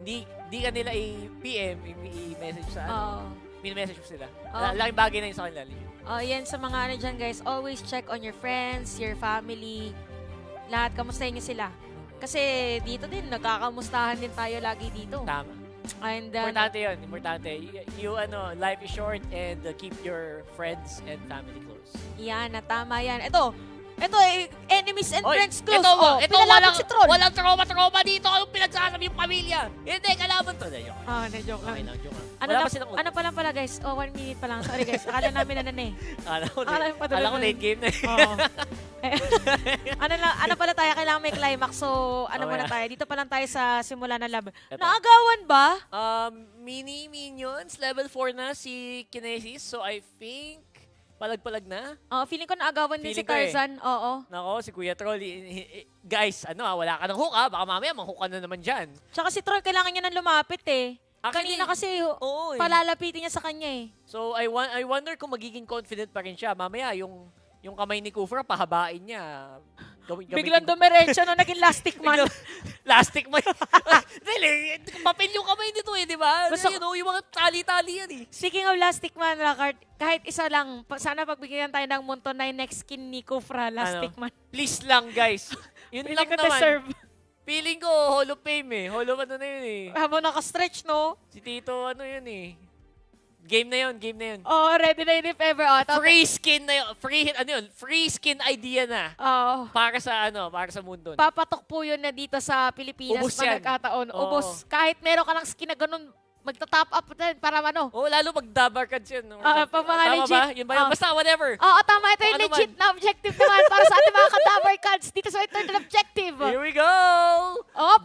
Hindi ka nila i-PM, i-message sa min-message mo sila. Oh. Laking bagay na yun sa kanila. Yan sa mga ano dyan guys, always check on your friends, your family, lahat, kamustahin nyo sila. Kasi dito din, nagkakamustahan din tayo lagi dito. Tama. And, Importante yun, importante. Life is short and keep your friends and family close. Yan, tama yan. Ito, enemies and friends close. Ito pinalapit si Troll. walang trauma dito. Anong pinagsasabi yung pamilya? Hindi, kalaban to. Joke. Na-joke Okay lang. lang, joke lang. Ano pa lang pala guys? 1 minute pa lang. Sorry guys. Akala namin na eh. Akala ko late game na eh. Oo. ano pala tayo? Kailangan may climax. So, muna tayo? Dito pa lang tayo sa simula ng lab. Eto. Naagawan ba? Mini Minions, level 4 na si Kinesis. So, I think, palag-palag na. Feeling ko naagawan din si Feeling ko eh. Tarzan. Oo. Nako, si Kuya Troll. Guys, wala ka ng hook Baka mamaya manghook ka na naman dyan. Tsaka si Troll, kailangan niya nang lumapit eh. Actually, Kanina kasi oo, palalapitin niya sa kanya eh. So, I wonder kung magiging confident pa rin siya. Mamaya, yung kamay ni Kufra, pahabain niya. Biglang dumiretso nung naging lastic man. Lastic man. Dali, papel yung kamay nito eh, di ba? Yung mga tali-tali yan eh. Speaking of lastic man, Rakart, kahit isa lang, sana pagbigyan tayo ng Munto 9 next skin ni Kufra, lastic man. Please lang, guys. Yun lang ko naman. deserve. Feeling ko, Hall of Fame eh. Hall of ano na yun eh. Habang nakastretch, no? Si Tito, ano yun eh. Game na yun. Ready na yun if ever. Free skin na yun. Free skin idea na. Para sa mundo. Papatok po yun na dito sa Pilipinas. Ubus pag yan. nagkataon. Ubus. Kahit meron ka ng skin na ganun, magta-top up din para ano. Lalo pag dabar cards yun. Pag mga tama legit. ba? Yun ba yun? Basta, whatever. Tama. Ito yung legit na objective naman para sa ating mga kadabar cards dito sa Eternal Objective. Here we go!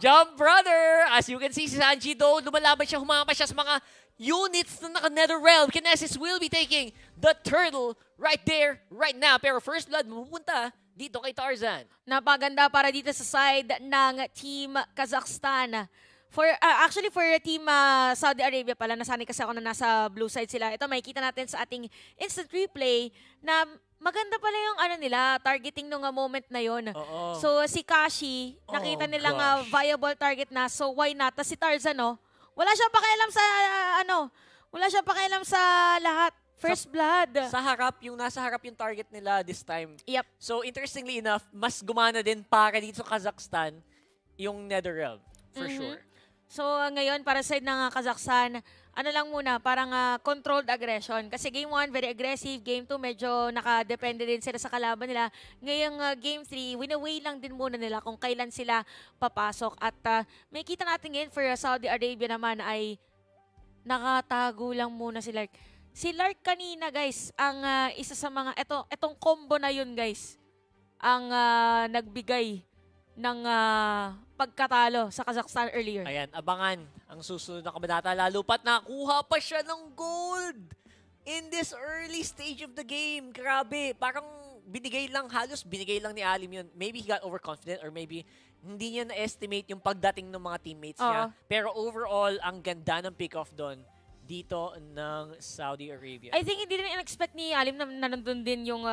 Jump Brother! As you can see, si Sanji though, lumalaban siya, humama siya sa mga units na naka-Nether Realm. Kinesis will be taking the turtle right there, right now. Pero first blood, mapupunta dito kay Tarzan. Napaganda para dito sa side ng Team Kazakhstan. Actually, for Team Saudi Arabia pala, nasanay kasi ako na nasa blue side sila. Ito, makikita natin sa ating instant replay na maganda pala yung targeting nung moment na yon. So, si Kashi, nakita nilang viable target na, so why not? Tapos si Tarzan, wala siyang pakialam sa lahat. First blood. Nasa harap yung target nila this time. Yep. So, interestingly enough, mas gumana din para dito sa Kazakhstan yung Netherrealm, for sure. So, ngayon, para sa side ng Kazakhstan, parang controlled aggression. Kasi game 1, very aggressive. Game 2, medyo nakadepende din sila sa kalaban nila. Ngayong game 3, winaway lang din muna nila kung kailan sila papasok. At may kita natin ngayon for Saudi Arabia naman ay nakatago lang muna si Lark. Si Lark kanina, guys, ang isa sa mga, etong combo na yun, guys, ang nagbigay ng pagkatalo sa Kazakhstan earlier. Ayan, abangan ang susunod na kabanata. Lalo pat nakuha pa siya ng gold in this early stage of the game. Grabe, parang halos binigay lang ni Alim yun. Maybe he got overconfident or maybe hindi niya na-estimate yung pagdating ng mga teammates niya. Pero overall, ang ganda ng pick-off doon dito ng Saudi Arabia. I think hindi rin in-expect ni Alim na nandun din yung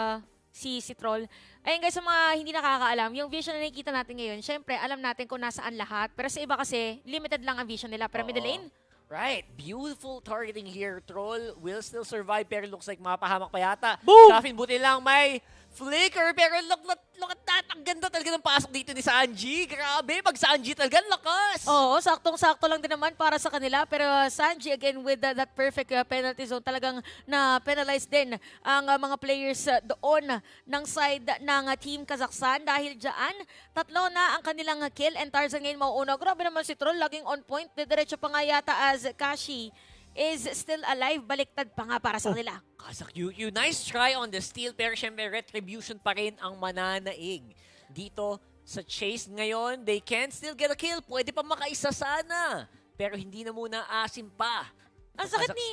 si Troll. Ayun guys, sa mga hindi nakakaalam, yung vision na nakikita natin ngayon, syempre, alam natin kung nasaan lahat. Pero sa iba kasi, limited lang ang vision nila. Pero middle lane, right. Beautiful targeting here. Troll will still survive pero looks like mapahamak pa yata. Boom! Kafin, buti lang may flicker pero look at that. Ang ganda talaga ng pasok dito ni Sanji. Grabe, pag Sanji talaga, lakas. oo, saktong-sakto lang din naman para sa kanila. Pero Sanji, again, with that perfect penalty zone, talagang na-penalize din ang mga players doon ng side ng Team Kazakhstan. Dahil dyan, 3 na ang kanilang kill and Tarzan ngayon mauuna. Grabe naman si Troll, laging on point. Diretso pa nga yata as Kashi is still alive. Baliktad pa nga para sa kanila. Kazakh UQ, nice try on the steal pero syempre retribution pa rin ang mananaig. Dito sa chase ngayon, they can still get a kill. Pwede pa makaisa sana. Pero hindi na muna asim pa. Ang sakit ni,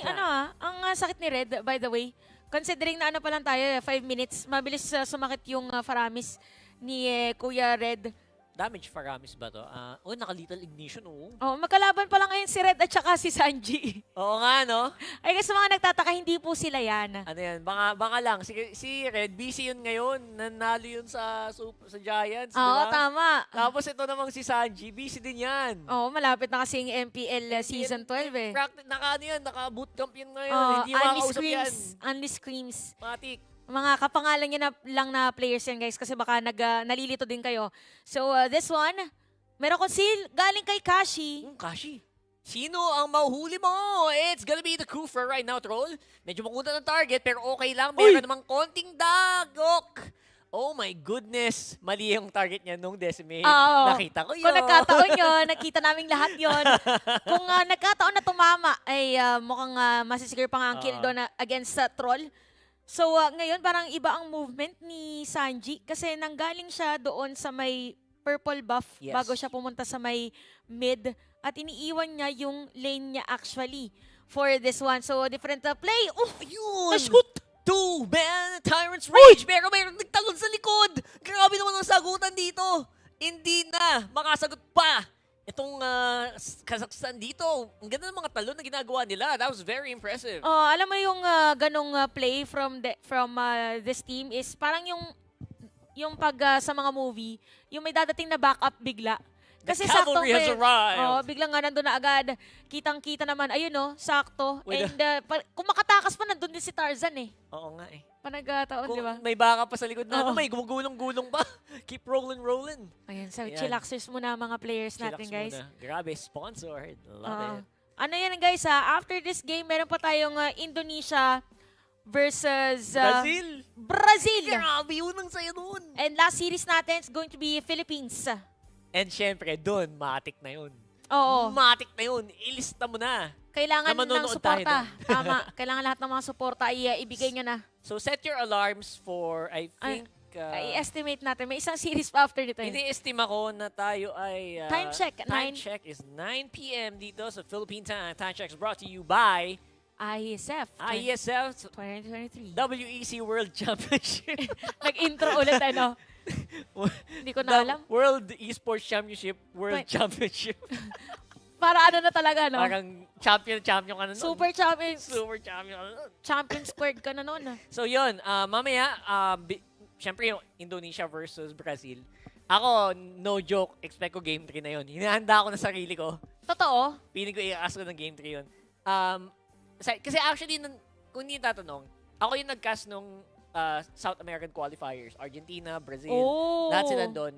ang sakit ni Red, by the way. Considering na pa lang tayo, 5 minutes, mabilis sumakit yung Faramis ni Kuya Red. Damage Faramis ba to? Naka-lethal ignition, oh. Oh, magkalaban pa lang ngayon si Red at saka si Sanji. Oo nga, no? Ay, kasi mga nagtataka, hindi po sila yan. Ano yan? Baka lang. Si Red, busy yun ngayon. Nanalo yun sa Giants, di Oo, ba? tama. Tapos ito namang si Sanji, busy din yan. Oo, malapit na kasing MPL Season 12 eh. Naka-bootcamp yun ngayon. Oh, Hindi makausap yan. Unli Screams. Matik. Mga kapangalan niya lang na players yan, guys, kasi baka nalilito din kayo. So, this one, meron ko galing kay Kashi. Kashi. Sino ang mahuhuli mo? It's gonna be the crew for right now, Troll. Medyo makunta ng target, pero okay lang. Meron namang konting dagok. Oh my goodness. Mali yung target niya nung decimate. Nakita ko yun. Kung nagkataon yun, nakita namin lahat yun. Kung nagkataon na tumama, ay mukhang masisigure pa nga ang kill doon against Troll. So, ngayon parang iba ang movement ni Sanji kasi nanggaling siya doon sa may purple buff bago siya pumunta sa may mid at iniiwan niya yung lane niya actually for this one. So, different play. Ayun! Na-shoot! Two-man Tyrant's Rage! Pero mayroon nagtalon sa likod! Grabe naman ang sagutan dito! Hindi na makasagot pa! Itong Kazakhstan dito, ang ganda ng mga talon na ginagawa nila. That was very impressive. Alam mo yung ganong play from this team is parang yung pag sa mga movie, yung may dadating na backup bigla. Kasi sakto biglang nga nandun na agad. Kitang-kita naman, ayun sakto. And kung makatakas pa, nandun din si Tarzan eh. Oo nga eh. Panagkataon, di ba? May baka pa sa likod na, may gumugulong-gulong pa. Keep rolling. Ayan, so chillaxers muna mga players natin, guys. Muna. Grabe, sponsored. Love it. Ano yan, guys, after this game, meron pa tayong Indonesia versus Brazil. Grabe, yun ang saya nun. And last series natin is going to be Philippines. And syempre, doon, matik na yun. Oo. Matik na yun. Ilista mo na. Kailangan ng suporta. Tama. Kailangan lahat ng mga suporta ibigay nyo na. So set your alarms for, I think... I-estimate natin. May isang series pa after nito. Ini-estima ko na tayo ay... time check. Time check is 9 p.m. dito sa Philippine Time. Time check is brought to you by... IESF 2023. WEC World Championship. Nag-intro ulit, ano? Hindi ko na alam. World Esports Championship, World Championship. Para ano na talaga, no? Parang champion ka na nun. Super champion ka na nun. Champion squared ka na nun. So yun, mamaya, syempre yung Indonesia versus Brazil. Ako, no joke, expect ko game 3 na yun. Hinahanda ko na sarili ko. Totoo? Piling ko i-ask ko ng game 3 yun. Kasi actually, kung hindi tatanong, ako yung nag-cast nung South American qualifiers. Argentina, Brazil, lahat sila doon.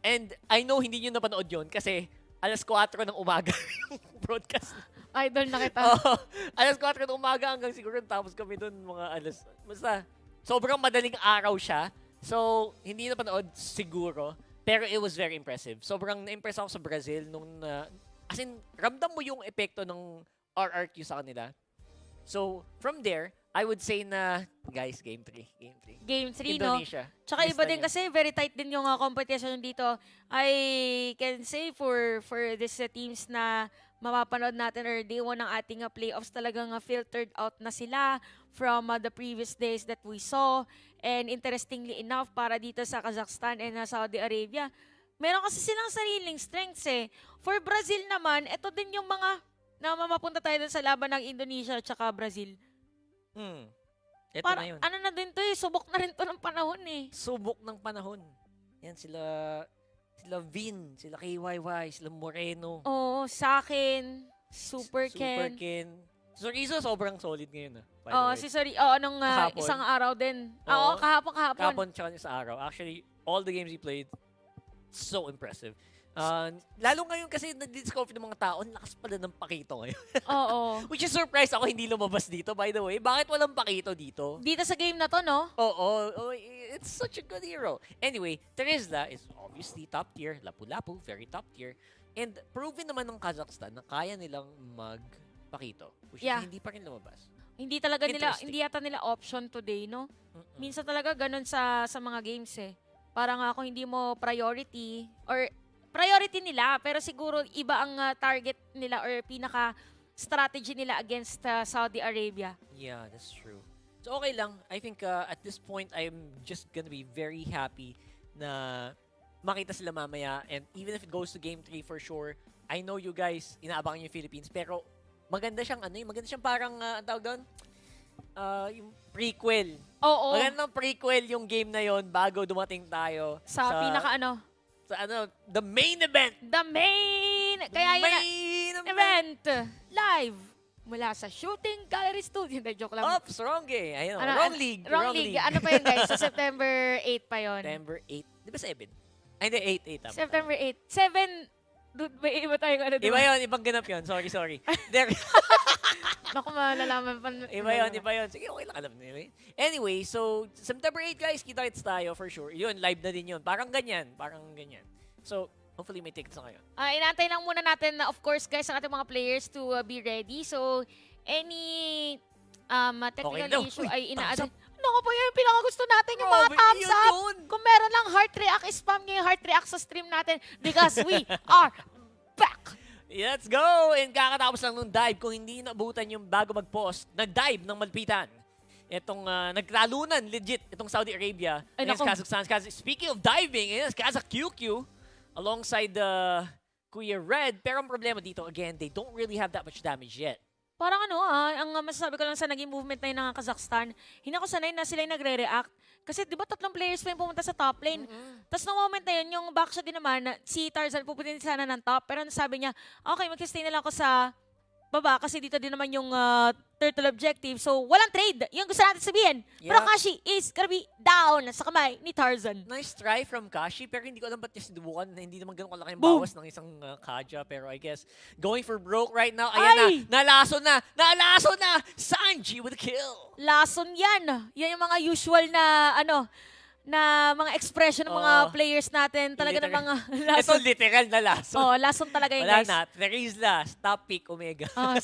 And I know hindi nyo napanood yun kasi alas 4 ng umaga yung broadcast. Idol na kita. Alas 4 ng umaga hanggang siguro tapos kami doon mga alas. Basta, sobrang madaling araw siya. So, hindi napanood siguro. Pero it was very impressive. Sobrang na-impress ako sa Brazil nung as in, ramdam mo yung epekto ng RRQ sa kanila. So, from there, I would say na, guys, game 3. Game 3, Indonesia. No? Tsaka iba din kasi, very tight din yung competition dito. I can say for these teams na mapapanood natin or day 1 ng ating playoffs, talagang filtered out na sila from the previous days that we saw. And interestingly enough, para dito sa Kazakhstan and Saudi Arabia, meron kasi silang sariling strengths eh. For Brazil naman, ito din yung mga na mapunta tayo dun sa laban ng Indonesia at saka Brazil. Ito na yun. Ano na din to eh, subok na rin to ng panahon eh. Subok ng panahon. Yan sila Vin, sila KYY, sila Moreno. Oo, sa akin, Super Ken. Si Sorizo sobrang solid ngayon. Nung isang araw din. Oo, kahapon. Kahapon tsaka sa araw. Actually, all the games he played, so impressive. Lalo ngayon kasi nag-discover ng mga tao, lakas pala ng Pakito ngayon. Oo. Which is surprise ako hindi lumabas dito, by the way. Bakit walang Pakito dito? Dito sa game na to, no? Oo. It's such a good hero. Anyway, Terizla is obviously top tier. Lapu-Lapu, very top tier. And proven naman ng Kazakhstan na kaya nilang mag-Pakito. Which is hindi pa rin lumabas. Hindi yata nila option today, no? Minsan talaga ganun sa mga games eh. Parang kung hindi mo priority nila, pero siguro iba ang target nila or pinaka-strategy nila against Saudi Arabia. Yeah, that's true. So okay lang. I think at this point, I'm just gonna be very happy na makita sila mamaya. And even if it goes to Game 3 for sure, I know you guys, inaabangan yung Philippines. Pero maganda siyang maganda siyang parang, ang tawag doon? Yung prequel. Oo. Magandang prequel yung game na yon bago dumating tayo Sa pinaka the main event. The main! Kaya yun Main event! Live! Mula sa Shooting Gallery Studio. Hindi, joke lang. Oops, wrong eh. Ayun, Ano, wrong league. Wrong league. Ano pa yun, guys? Sa September 8 pa yun. September 8. Di ba 7? Ay, hindi, 8. Tama. September 8. 7. Dude, may iba tayong ano. Iba yun, ibang ganap yun. Sorry. Naku, malalaman pa. Iba yun. Sige, okay lang alam nyo. Anyway, so, September 8, guys, kita-kits tayo for sure. Yun, live na din yun. Parang ganyan. So, hopefully may tickets na kayo. Inaantay lang muna natin na, of course, guys, ang ating mga players to be ready. So, any technical issue ay inaadal. Naku po, yun yung pinakagusto natin, yung mga thumbs up. Kung meron lang heart react, spam nyo yung heart react sa stream natin because we are back! Let's go! And kakatapos lang nung dive, kung hindi nabutan yung bago mag-post, nag-dive ng malpitan. Itong naglalunan, legit, itong Saudi Arabia. Against Kazakhstan. Speaking of diving, against Kazakh QQ, alongside Kuya Red. Pero ang problema dito, again, they don't really have that much damage yet. Parang ang masasabi ko lang sa naging movement na yun ng Kazakhstan, hindi ako sanay na sila yung nagre-react. Kasi di ba 3 players pa yung pumunta sa top lane. Tapos no moment na yun, yung backshot din naman, si Tarzan pupunta din sana ng top. Pero sabi niya, okay, mag-stay na lang ako sa baba kasi dito din naman yung turtle objective. So, walang trade. Yung gusto natin sabihin. Yeah. Pero Kashi is gonna be down sa kamay ni Tarzan. Nice try from Kashi, pero hindi ko alam ba't niya sinubukan. Hindi naman ganun kalaki yung Boom! bawas ng isang Kaja. Pero I guess, going for broke right now. Ayan na, nalaso na! Sanji with a kill! Lason yan. Yan yung mga usual na na mga expression ng mga players natin. Talaga ng mga lason. Ito literal na lason. Lason talaga yun, wala guys. Wala na. Therese last. Top pick, Omega. Oo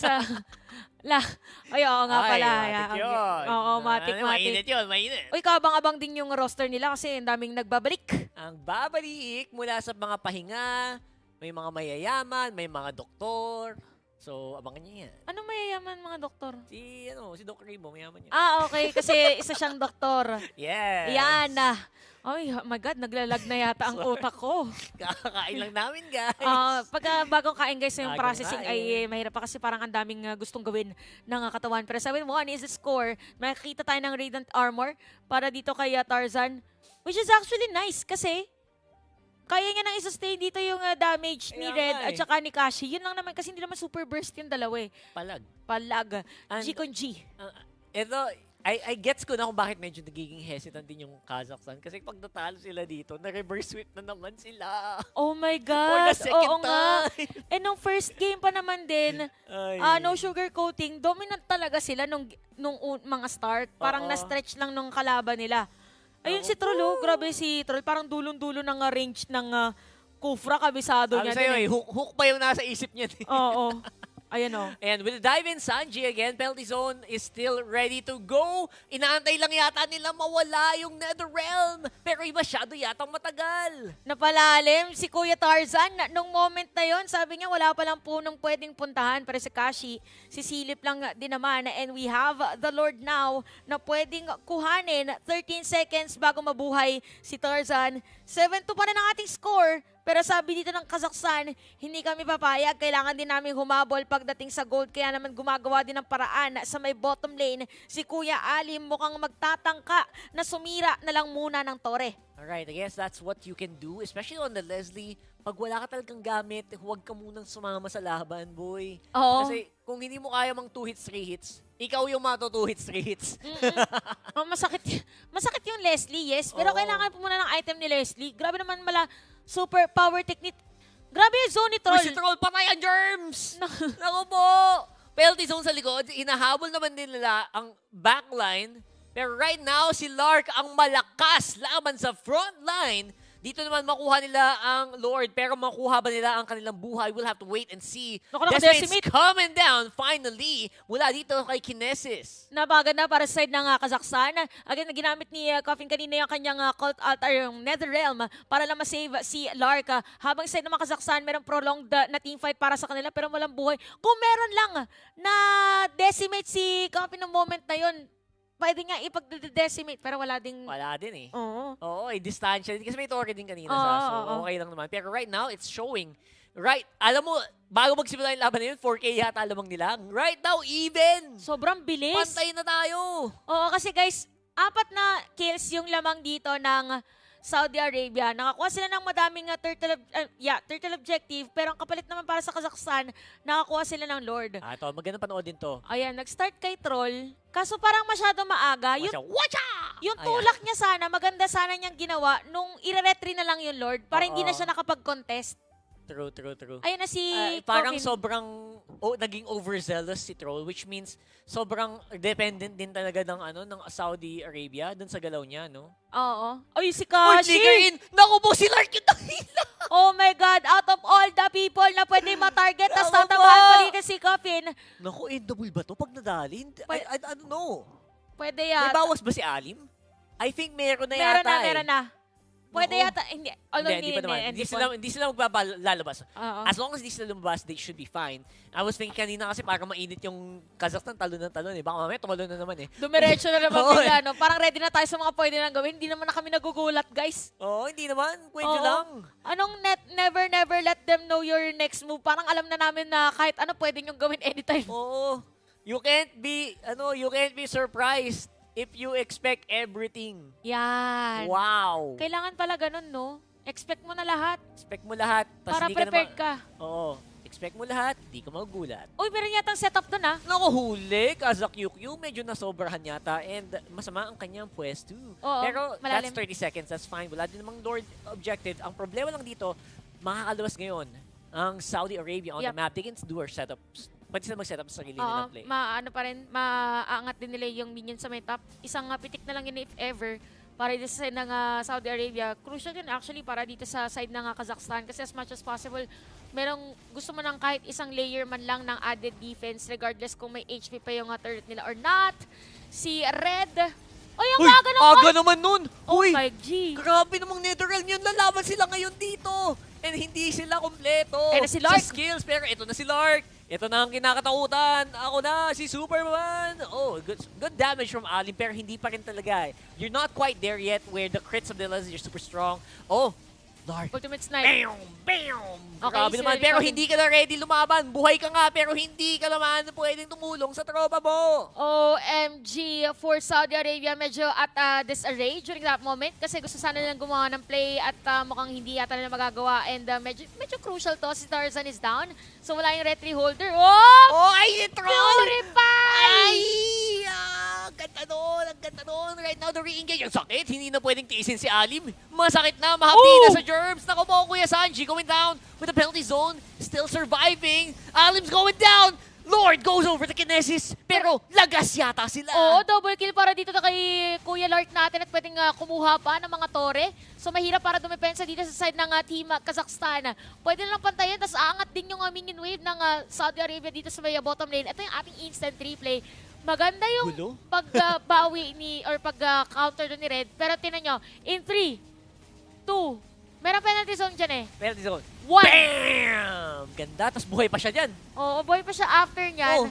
nga pala. Matik yun. Oo, matik. Mainit yun. Uy, kabang-abang din yung roster nila kasi ang daming nagbabalik. Ang babalik mula sa mga pahinga, may mga mayayaman, may mga doktor. So, abangan niya yan. Anong mayayaman mga doktor? Si Doc Rebo, mayaman yan. Okay. Kasi isa siyang doktor. Yes. Yan. Ay, oh my God, naglalag na yata ang utak ko. Kakakain lang namin, guys. Pagka bagong kain, guys, yung Bagong processing ay mahirap pa kasi parang ang daming gustong gawin ng katawan. Pero 7-1 is the score. Makikita tayo ng Radiant Armor para dito kay Tarzan. Which is actually nice kasi kaya niya nang i-sustain dito yung damage ni Red at saka ni Kashi. Yun lang naman kasi hindi naman super burst yung dalawa eh. Palag. G con G. Ito, I gets ko na kung bakit medyo nagiging hesitant din yung Kazakhstan. Kasi pag natalo sila dito, na-reverse sweep na naman sila. Oh my God. For the second time. Nga. Nung first game pa naman din, no sugar coating, dominant talaga sila nung mga start. Parang na-stretch lang nung kalaban nila. Ayun si Troll, grabe si Troll. Parang dulong-dulo ng range ng Kufra, kabisado niya. Sabi sa'yo, hook pa yung nasa isip niya. Oo. Ayan o. And with the dive in, Sanji again, penalty zone is still ready to go. Inaantay lang yata nila mawala yung Netherrealm. Pero masyado yatang matagal. Napalalim si Kuya Tarzan. Nung moment na yon, sabi niya wala pa lang po nung pwedeng puntahan. Pero si Kashi, sisilip lang din naman. And we have the Lord now na pwedeng kuhanin. 13 seconds bago mabuhay si Tarzan. 7-2 pa na ang ating score. Pero sabi dito ng Kazakhstan, hindi kami papayag. Kailangan din namin humabol pagdating sa gold. Kaya naman gumagawa din ng paraan sa may bottom lane. Si Kuya Ali mukhang magtatangka na sumira na lang muna ng tore. Alright, I guess that's what you can do. Especially on the Leslie, pag wala ka talagang gamit, huwag ka munang sumama sa laban, boy. Oo. Kasi kung hindi mo kaya mang 2 hits, 3 hits, ikaw yung mato 2 hits, 3 hits. Masakit yung Leslie, yes. Pero kailangan po muna ng item ni Leslie. Grabe naman super power technique. Grabe yung zone ni Troll. Si Troll, patay ang germs! Naku po! Penalty zone sa likod. Hinahabol naman din nila ang backline. Pero right now, si Lark ang malakas laban sa front line. Dito naman makuha nila ang Lord. Pero makuha ba nila ang kanilang buhay? We'll have to wait and see. Decimate's coming down finally mula dito kay Kinesis. Nabagan na para sa side ng Kazakhstan. Again, ginamit ni Coffin kanina yung kanyang cult altar, yung Netherrealm, para lang masave si Lark. Habang side ng mga Kazakhstan, merong prolonged na teamfight para sa kanila pero walang buhay. Kung meron lang na decimate si Coffin ng moment na yun, pwede nga ipag-decimate, pero wala ding... Wala din eh. Oo. Oo, distansya din. Kasi may torre din kanina Oo, sa. So, oo. okay lang naman. Pero right now, it's showing. Right, alam mo, bago magsimula yung laban na yun, 4K yata lamang nila. Right now, even! Sobrang bilis. Pantay na tayo! Oo, kasi guys, 4 na kills yung lamang dito ng Saudi Arabia. Nakakuha sila ng madaming turtle objective, pero ang kapalit naman para sa Kazakhstan, nakakuha sila ng Lord. Ah, ito, magandang panood din to. Ayan, nag-start kay Troll. Kaso parang masyado maaga. Watcha! Yung tulak niya sana, maganda sana niyang ginawa nung ire-retry na lang yung Lord para hindi na Oo. siya nakapag-contest. True. Ayun na si Parang Coffin. sobrang naging overzealous si Troll, which means sobrang dependent din talaga ng Saudi Arabia dun sa galaw niya, no? Oo. Ay, si Uy, Kashi! flicker in! Naku po, si Lark yung dakila! Oh my God, out of all the people na pwede matarget, tas Tama tatamaan ba? pa dito si Coffin, Naku, double ba to pag nadali? I don't know. pwede May yata. bawas ba si Alim? I think meron na yata Meron na. Pwede Naku. yata, hindi. Although Hindi pa naman. hindi Hindi sila maglalabas. Oo. As long as hindi sila lumabas, they should be fine. I was thinking kanina kasi parang mainit yung Kazakhstan, talon ng talon eh. Baka mamaya tumalon na naman eh. Dumiretso na naman Oo, bigla, no? Parang ready na tayo sa mga pwede nang gawin. Hindi naman na kami nagugulat, guys. Oo, hindi naman. Kwento Oo. lang. Anong never let them know your next move? Parang alam na namin na kahit ano pwede nyo gawin anytime. Oo. You can't be surprised if you expect everything. Yan. Wow. Kailangan pala ganun, no? Expect mo na lahat Expect mo lahat. Tas para hindi ka prepared ka. Oo. Expect mo lahat, di ka magugulat. Uy, meron yatang setup dun, ah. Nakuhuli, Kazak Yukyu, medyo nasobrahan yata and masama ang kanyang pwesto. Oo, Pero malalim. that's 30 seconds, that's fine. Wala din namang Lord objective. Ang problema lang dito, makakaluwas ngayon ang Saudi Arabia on Yep. the map. They can do our setups. Pwede sila mag-setup sa sarili Oo, nilang play. maano pa rin, maangat din nila yung minion sa may top. Isang pitik na lang yun if ever para dito sa side ng Saudi Arabia. Crucial yun actually para dito sa side ng Kazakhstan kasi as much as possible, merong gusto mo ng kahit isang layer man lang ng added defense regardless kung may HP pa yung turret nila or not. Si Red, ay, ang aga ng aga naman nun! Oh Uy, my G! grabe namang Netherrealm yun. Lalaban sila ngayon dito. And hindi sila kompleto. Eh, na si Lark. Sa skills, pero ito na si Lark. Ito na ang kinakatakutan. Ako na, si Superman. Oh, good damage from Alim, pero hindi pa rin talaga. You're not quite there yet where the crits of the Lez are super strong. Oh, Lark. Ultimate snipe. Bam! Bam! Okay, Grabe si naman. Lark Pero Coffin. hindi ka na ready lumaban. Buhay ka nga, pero hindi ka naman pwedeng tumulong sa tropa mo. OMG for Saudi Arabia, medyo at disarray during that moment kasi gusto sana nilang gumawa ng play at mukhang hindi yata nila magagawa and medyo crucial to. Si Tarzan is down, so wala yung retry holder. Oh! Oh, ay, troll! Purify! Ay! Ang ganda nun. Right now, the re-engage. Ang sakit. Hindi na pwedeng tiisin si Alim. Masakit na. Mahapdi na sa germs. Naku po, Kuya Sanji going down with the penalty zone. Still surviving. Alim's going down. Lord goes over the Kinesis. Pero lagas yata sila. Oo, double kill para dito na kay Kuya Lark natin at pwedeng kumuha pa ng mga tore. So mahirap para dumepensa dito sa side ng team Kazakhstan. Pwede na lang pantayan, tapos aangat din yung minion wave ng Saudi Arabia dito sa may bottom lane. Ito yung ating instant replay. Maganda yung Gulo. pagbawi or pag-counter doon ni Red. Pero tinan nyo, in 3, 2, meron penalty zone dyan eh. Penalty zone. 1. Bam! Ganda. Tapos buhay pa siya dyan. Oo, boy pa siya after nyan. Oh.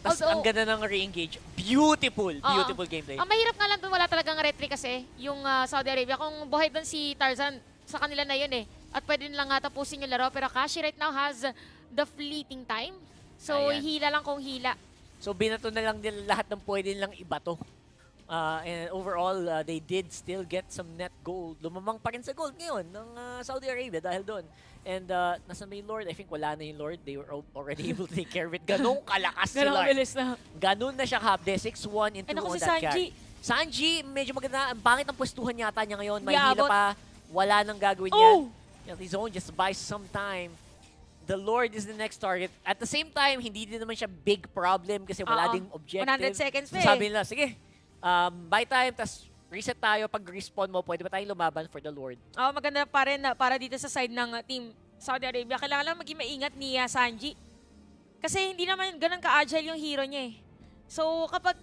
Tapos ang ganda ng re-engage. Beautiful. Beautiful gameplay. Ang mahirap nga lang doon, wala talagang retry kasi yung Saudi Arabia. Kung buhay doon si Tarzan, sa kanila na yun eh. At pwede nilang tapusin yung laro. Pero Kashi right now has the fleeting time. So, Ayan. hila lang kung hila. So binato na lang nila lahat ng pwede nilang ibato. And overall, they did still get some net gold. Lumamang pa rin sa gold ngayon ng Saudi Arabia dahil doon. And nasa may Lord, I think wala na yung Lord. They were already able to take care of it. Ganong kalakas si Ganun Lord. kabilis na. Ganon na siya kahapde. 6-1 into Naku, on si that Sanji. carry. Sanji, medyo maganda. Ang pangit ng pwestuhan yata niya ngayon. May Yeah, hila pa. Wala nang gagawin Oh! yan. His own just buys some time. The Lord is the next target. At the same time, hindi din naman siya big problem kasi wala Oo. ding objective. 100 seconds pa So eh. sabi nila, sige, buy time, tas reset tayo. Pag respawn mo, pwede ba tayong lumaban for the Lord? Oh, maganda pa rin para dito sa side ng team Saudi Arabia. Kailangan lang maging maingat ni Sanji. Kasi hindi naman ganun ka-agile yung hero niya eh. So kapag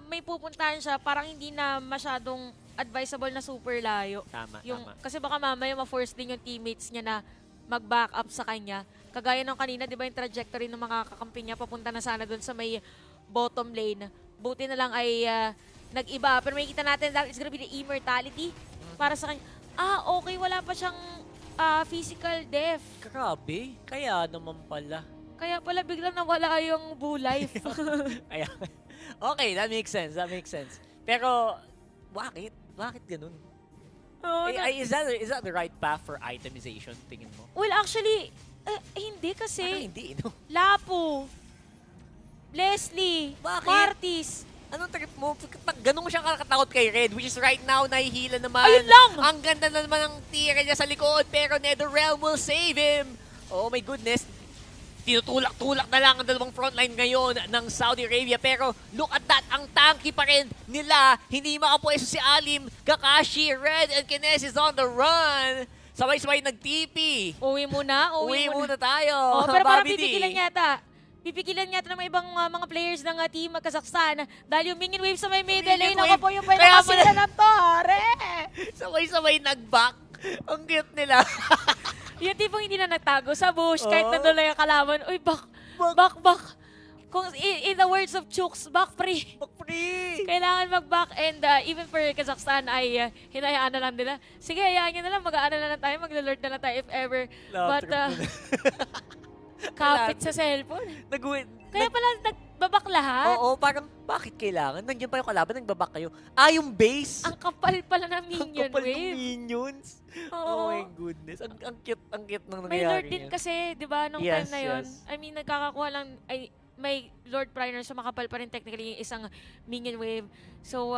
may pupuntahan siya, parang hindi na masyadong advisable na super layo. Tama. Kasi baka mamaya ma-force din yung teammates niya na mag-back up sa kanya. Kagaya ng kanina, di ba yung trajectory ng mga kakampi niya papunta na sana doon sa may bottom lane. buti na lang ay nag-iba. Pero makikita natin that it's gonna be the immortality para sa kanya. Okay, wala pa siyang physical death. Grabe. Kaya naman pala. Kaya pala biglang nawala yung Boo Life. Ayan. Okay, that makes sense. That makes sense. Pero, bakit? Bakit ganun? Is that the right path for itemization, tingin mo? Well, actually, hindi kasi. Hindi, no? Lapo, Leslie, Bakit? Martis. Anong trip mo? Ganun mo siya kakatakot kay Red, which is right now, nahihila naman. Ayun lang! Ang ganda na naman ng tira niya sa likod, pero NetherRealm will save him. Oh my goodness. Tinutulak-tulak na lang ang dalawang frontline ngayon ng Saudi Arabia. Pero look at that, ang tanky pa rin nila. Hindi makapwesto si Alim, Kakashi, Red, and Kines is on the run. Sabay-sabay nag-TP. Uwi muna, Uwi muna tayo. Pero parang Bobby D. pipigilan yata ng ibang mga players ng team Kazakhstan dahil yung minion wave sa may middle Minion lane. Ako wave. po yung pwede Kaya kasira ng tore. Sabay-sabay nag-back. Ang cute nila. Yung tipong hindi na nagtago sa bush kahit Oo. nandun lang yung kalaban. Uy, back. Kung in the words of Chooks, back pre. Back free. Kailangan mag-back and even for Kazakhstan ay hinayaan na lang nila. Sige, hayaan nyo na lang, mag-aano na lang tayo, mag-alert na lang tayo if ever. Love But trip mo na. kapit sa cellphone. Kaya pala nagbabak lahat. Oo, parang bakit kailangan? Nandiyan pa yung kalaban, nagbabak kayo. Yung base. Ang kapal pala ng Ang minion kapal ng wave. minions. Oo. Oh my goodness. Ang cute nang May nangyayari Lord din yan. kasi, di ba, nung Yes, time na yon. yes. I mean, nagkakakuha lang, may Lord Priner, so makapal pa rin technically yung isang minion wave. So,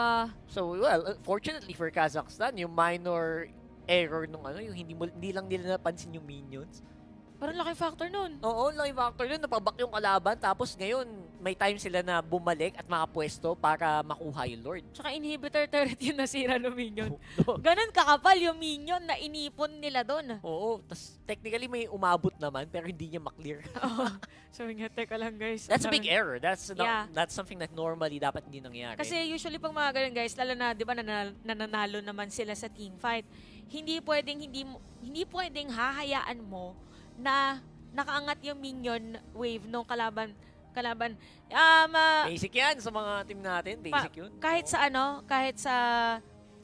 So, well, fortunately for Kazakhstan, yung minor error nung yung hindi lang nila napansin yung minions. parang laki factor nun. Oo, lang yung factor yun, napabak yung kalaban, tapos ngayon, may time sila na bumalik at makapwesto para makuha yung Lord. Tsaka inhibitor turret yung nasira ng minion. Oo. Ganon kakapal yung minion na inipon nila doon. Oo, tas technically may umabot naman, pero hindi niya maklear. Sabi nga, teka lang guys. That's a big error. That's Yeah. that's something that normally dapat hindi nangyari. Kasi usually pag mga ganun guys, lalo na 'di ba nananalo naman sila sa team fight. Hindi pwedeng hahayaan mo na nakaangat yung minion wave nung kalaban. Basic yan sa mga team natin. Basic yun. Kahit sa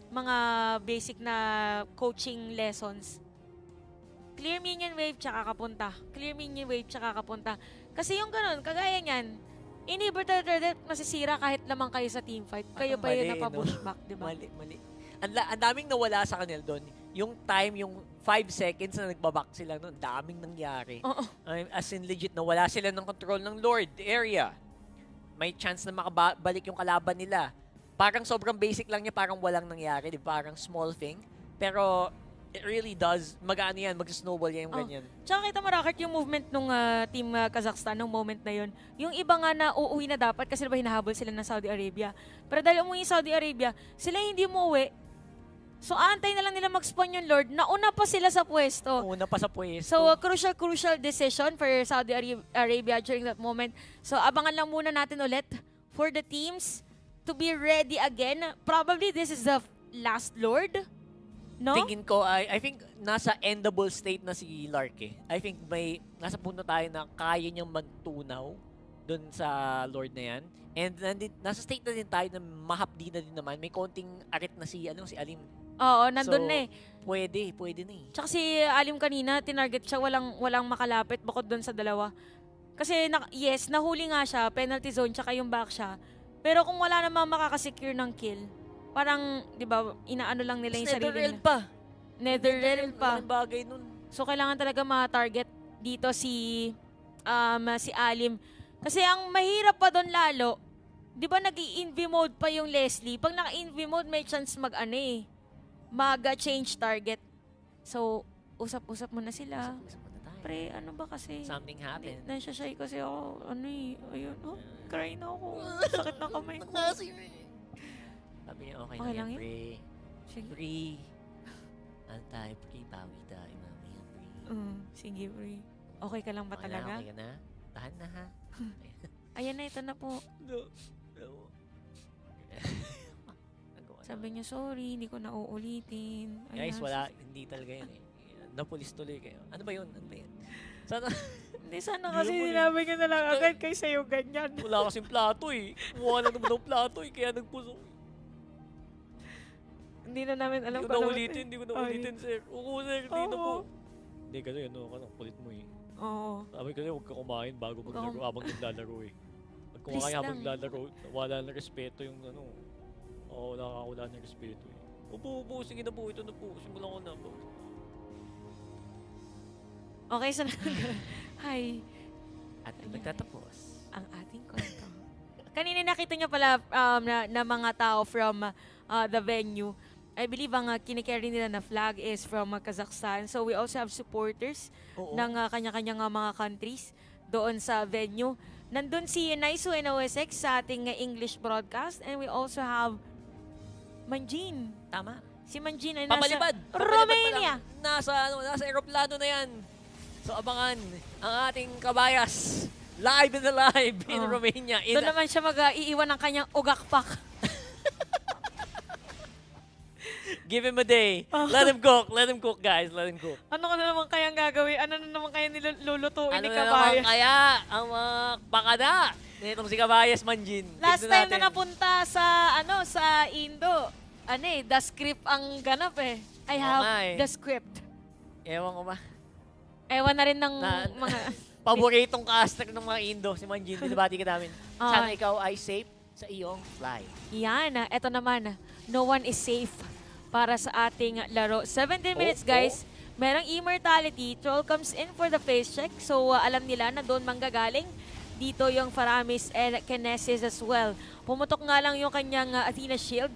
mga basic na coaching lessons. Clear minion wave tsaka kapunta. Clear minion wave tsaka kapunta. Kasi yung ganun, kagaya niyan, inhibitor turret masisira kahit lamang kayo sa team fight. Kayo pa yun Mali, napapush back, di ba? Mali. Ang daming nawala sa kanila doon. Yung time, yung 5 seconds na nagbabak sila noon, daming nangyari. Oo. As in legit, nawala sila ng control ng Lord area. May chance na makabalik yung kalaban nila. Parang sobrang basic lang niya, parang walang nangyari. Di ba? Parang small thing. Pero it really does. Mag-ano yan, mag-snowball yan yung ganyan. Tsaka kita mo, Rocket, yung movement nung team Kazakhstan nung moment na yun. Yung iba nga na uuwi na dapat kasi diba hinahabol sila ng Saudi Arabia. Pero dahil umuwi Saudi Arabia, sila hindi umuwi. So, aantay na lang nila mag-spawn yung Lord. Nauna pa sila sa pwesto. Una pa sa pwesto. So, crucial decision for Saudi Arabia during that moment. So, abangan lang muna natin ulit for the teams to be ready again. Probably this is the last Lord. No? Tingin ko, I think nasa endable state na si Lark eh. I think nasa punto tayo na kaya niyang magtunaw dun sa Lord na yan. And nasa state na din tayo na mahapdi na din naman. May konting arit na si Alim. Oo, nandun So, na eh. Pwede na eh. Tsaka si Alim kanina, tinarget siya, walang makalapit bukod doon sa dalawa. Kasi, yes, nahuli nga siya, penalty zone, tsaka yung back siya. Pero kung wala namang makakasecure ng kill, parang, di ba, inaano lang nila yung sarili Netherrealm nila. pa. Netherrealm pa. Ang bagay nun. So, kailangan talaga ma-target dito si Alim. Kasi ang mahirap pa doon lalo, di ba nag-i-envy mode pa yung Leslie? Pag naka-envy mode, may chance mag-change target. So, usap-usap muna sila. Usap muna tayo. Pre, ano ba kasi? Something happened. Nansashay kasi ako. Ayun, cry na ako. Sakit na kamay ko. Sabi niya, okay Okay lang lang yan, pre. Sige. Pre. Ano tayo, pre? Bawi tayo, mamaya, pre. Sige, pre. Okay ka lang ba Okay na, talaga? okay ka na? Tahan na, ha? Ayan na, ito na po. No. Sabi niya, sorry, hindi ko na uulitin. Guys, wala, hindi talaga yan eh. Napulis tuloy kayo. Ano ba yun? Sana, Hindi, sana Hindi kasi naman eh. sinabi ko na lang agad kaysa yung ganyan. Wala kasing plato eh. Kumuha lang naman ng plato eh, kaya nagpusok. Hindi na namin alam Hindi ko kung na ano- ulitin, hindi ko na Ay. ulitin, sir. Oo, sir, dito Oo. po. Hindi kasi ano, kulit mo eh. Oo. Sabi kasi huwag ka kumain bago Huwag maglaro, akong- habang naglalaro eh. Pag Please kumakain habang lang. naglalaro, wala na respeto yung ano. Oo, nakakawala ng respeto eh. Upo, sige na po, ito na po. Simulan ko na po. Okay, so hi, At nagtatapos. ang ating kwento. Kanina nakita niyo pala na mga tao from the venue. I believe ang kinikerry nila na flag is from Kazakhstan. So we also have supporters Oo. ng kanya-kanyang mga countries doon sa venue. Nandun si Naisu NOSX sa ating English broadcast, and we also have Manjin. Tama. Si Manjin ay Papalipad. nasa Papalipad pa Romania. lang. Nasa eroplano na yan. So abangan ang ating kabayas. Live and alive in Oh. Romania. Doon naman siya mag-iiwan ng kanyang ugakpak. Give him a day. Oh. Let him cook. Let him cook, guys. Let him cook. Ano na naman kayang gagawin? Ano na naman kaya nilulutuin Ano ni na naman Kabayas? kaya ang mga pakada nitong si Kabayas Manjin? Last Tignan time natin. na napunta sa sa Indo, the script ang ganap eh. I Oo have nga eh. the script. Ewan ko ba? Ewan na rin ng Na- mga... Paboritong caster ng mga Indo, si Manjin. Binabati ka namin. Ah. Sana ikaw ay safe sa iyong fly. Yan, eto naman. No one is safe para sa ating laro. 17 minutes, guys. Merong immortality. Troll comes in for the face check. So, alam nila na doon manggagaling. Dito yung Faramis and Kinesis as well. Pumutok nga lang yung kanyang Athena Shield.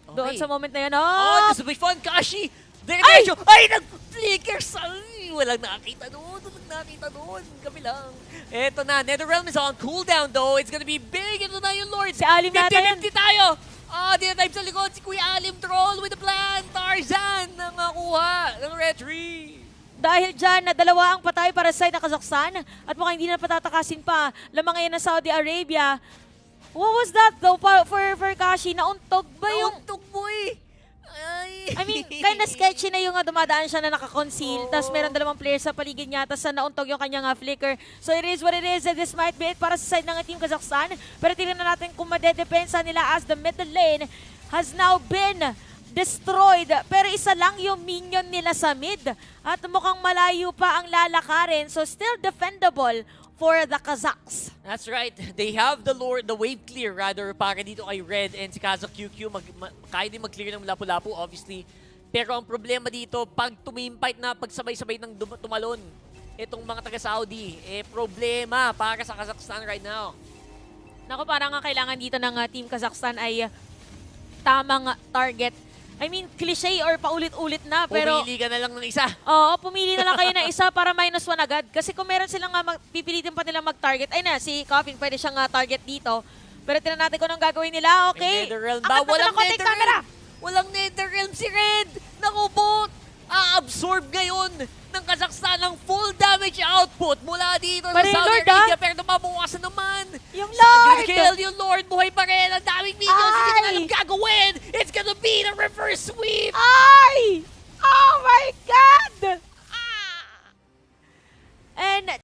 Doon Okay. sa moment na yun. Oh, Oh! this will be fun, Kashi! Diretso! Ay, nag-flicker sa... Ay, walang nakita doon. Walang nakita doon. Kami lang. Eto na, NetherRealm is on cooldown though. It's gonna be big. Ito na yung Lord. Si Alim yata yan. 50-50 tayo. Dinatype sa likod si Kuya Alim Troll with the plan. Tarzan ang nakuha ng Red Tree. Dahil dyan, na dalawa ang patay para sa side ng Kazakhstan at mukhang hindi na patatakasin pa. Lamang ngayon ng Saudi Arabia. What was that though for Kashi? Nauntog ba yung... Nauntog mo eh. Ay. I mean, kinda sketchy na yung dumadaan siya na naka-conceal. Oo. Tapos meron dalawang players sa paligid niya. Tapos nauntog yung kanyang flicker. So it is what it is. This might be it para sa side ng Team Kazakhstan. Pero tingnan na natin kung madedepensa nila as the middle lane has now been destroyed. Pero isa lang yung minion nila sa mid. At mukhang malayo pa ang lalakarin. So still defendable for the Kazakhs. That's right. They have the Lord, the wave clear rather, para dito kay Red and si Kazakh QQ. Kaya din mag-clear ng Lapu-Lapu, obviously. Pero ang problema dito, pag tumimpite na, pag sabay-sabay ng tumalon, itong mga taga-Saudi, problema para sa Kazakhstan right now. Naku, parang ang kailangan dito ng Team Kazakhstan ay tamang target. I mean, cliche or paulit-ulit na, pero... Pumili ka na lang ng isa. Oo, pumili na lang kayo ng isa para -1 agad. Kasi kung meron silang pipilitin pa nilang mag-target, ay na, si Coffin pwede siyang target dito. Pero tinan natin kung anong gagawin nila, okay? May NetherRealm Angat ba? natin Walang ang konting camera! NetherRealm! Walang NetherRealm si Red! Naku, bot! A-absorb ngayon ng Kazakhstan ng full damage output mula dito Pare, sa Saudi Lord, Arabia. Pero mabawasan naman. Yung Sa Lord! kill, yung Lord, buhay pa rin. Ang daming minions. Hindi Ay! na alam gagawin. It's gonna be the reverse sweep. Ay! Oh my God!